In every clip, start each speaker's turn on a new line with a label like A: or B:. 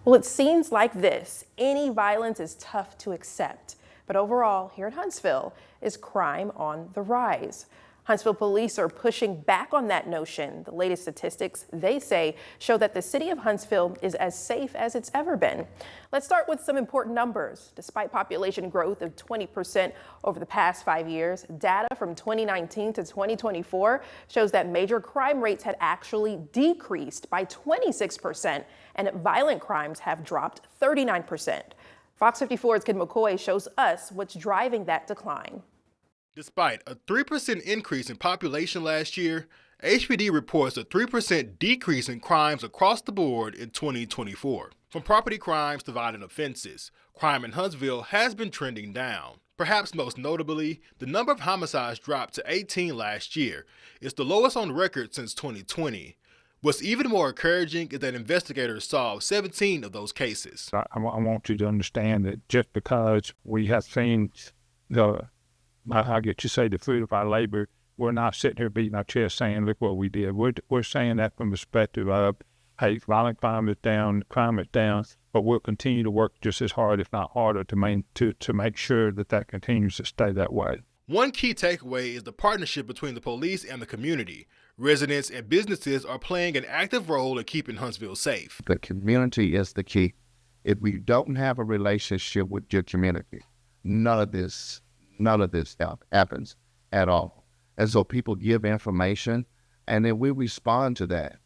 A: Well, it seems like this. Any violence is tough to accept. But overall, here in Huntsville, is crime on the rise? Huntsville police are pushing back on that notion. The latest statistics, they say, show that the city of Huntsville is as safe as it's ever been. Let's start with some important numbers. Despite population growth of 20% over the past 5 years, data from 2019 to 2024 shows that major crime rates had actually decreased by 26%, and violent crimes have dropped 39%. Fox 54's Ken McCoy shows us what's driving that decline.
B: Despite a 3% increase in population last year, HPD reports a 3% decrease in crimes across the board in 2024. From property crimes to violent offenses, crime in Huntsville has been trending down. Perhaps most notably, the number of homicides dropped to 18 last year. It's the lowest on record since 2020. What's even more encouraging is that investigators solved 17 of those cases.
C: I want you to understand that just because we have seen I get you say the fruit of our labor, we're not sitting here beating our chest saying, look what we did. We're saying that from the perspective of, hey, violent crime is down, but we'll continue to work just as hard, if not harder, to make sure that continues to stay that way.
B: One key takeaway is the partnership between the police and the community. Residents and businesses are playing an active role in keeping Huntsville safe.
D: The community is the key. If we don't have a relationship with your community, none of this happens at all. And so people give information, and then we respond to that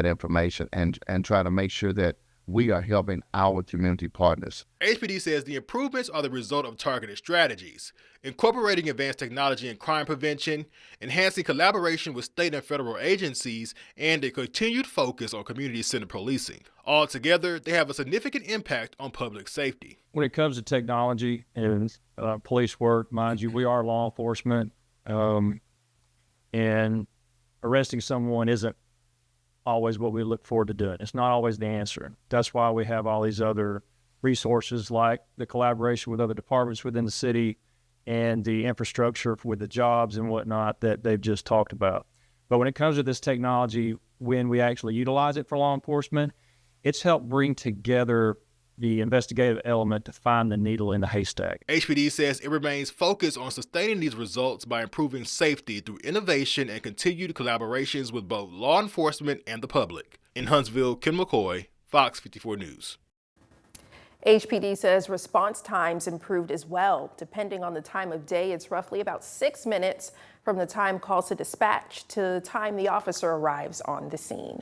D: information and try to make sure that we are helping our community partners.
B: HPD says the improvements are the result of targeted strategies, incorporating advanced technology in crime prevention, enhancing collaboration with state and federal agencies, and a continued focus on community-centered policing. Altogether, they have a significant impact on public safety.
C: When it comes to technology and police work, mind you, we are law enforcement, and arresting someone isn't always what we look forward to doing. It's not always the answer. That's why we have all these other resources like the collaboration with other departments within the city and the infrastructure with the jobs and whatnot that they've just talked about. But when it comes to this technology, when we actually utilize it for law enforcement, it's helped bring together the investigative element to find the needle in the haystack.
B: HPD says it remains focused on sustaining these results by improving safety through innovation and continued collaborations with both law enforcement and the public. In Huntsville, Ken McCoy, Fox 54 News.
A: HPD says response times improved as well. Depending on the time of day, it's roughly about 6 minutes from the time calls to dispatch to the time the officer arrives on the scene.